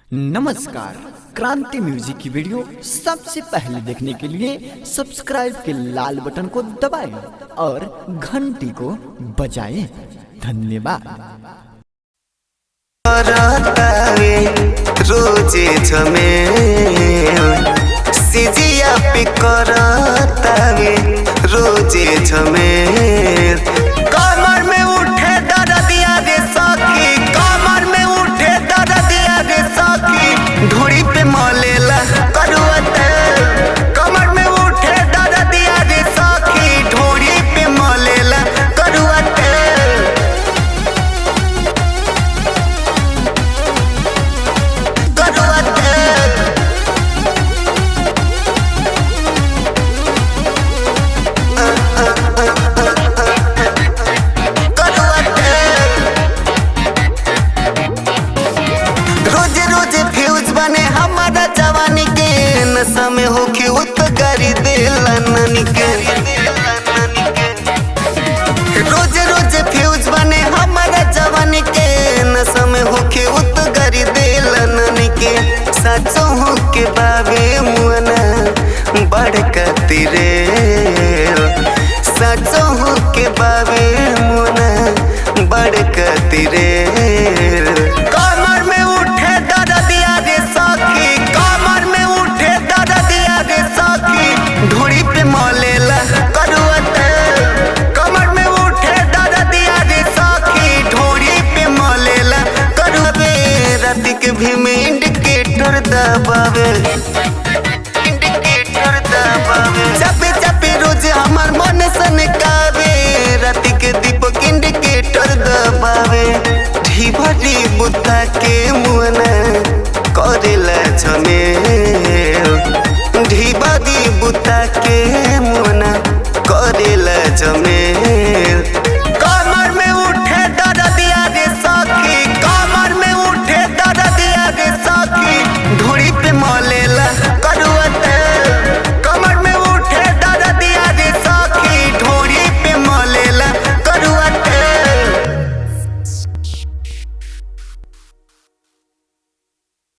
नमस्कार। क्रांति म्यूजिक की वीडियो सबसे पहले देखने के लिए सब्सक्राइब के लाल बटन को दबाएं और घंटी को बजाएं। धन्यवाद। रोजे झमेल सिजिया पे करतावे रोजे झमेल कमर में उठे दर्दिया रे सखी, कमर में उठे दर्दिया रे सखी, ढोरी पे मलेला करुआ तेल, कमर में उठे दर्दिया रे सखी, ढोरी पे मलेला करुआ तेल, करुआ तेल, करुआ तेल। रोजे रोजे फ्यूज बने हमारा जवानी के, नशा में होके उत गारी देला नानी के। रोजे रोजे फ्यूज बने हमारा जवानी के, नशा में होके उत गारी देला नानी के। सचो हो के बाबे मुआना बड़का तेरे, सचो हो के बाबे मुआना बड़का तेरे। कमर में उठे दर्दिया रे सखी, कमर में उठे दर्दिया रे सखी, ढोरी पे मलेला करुआ तेल, कमर में उठे दर्दिया रे सखी, ढोरी पे मलेला करुआ तेल। रात के भी में इंडिकेटर दबावे, इंडिकेटर दबावे, चापे चापे रोज हमार मन सनकावे, रात के दीपक इंडिकेटर दबावे। ढीबरी बुता के मुआना करेला झमेल।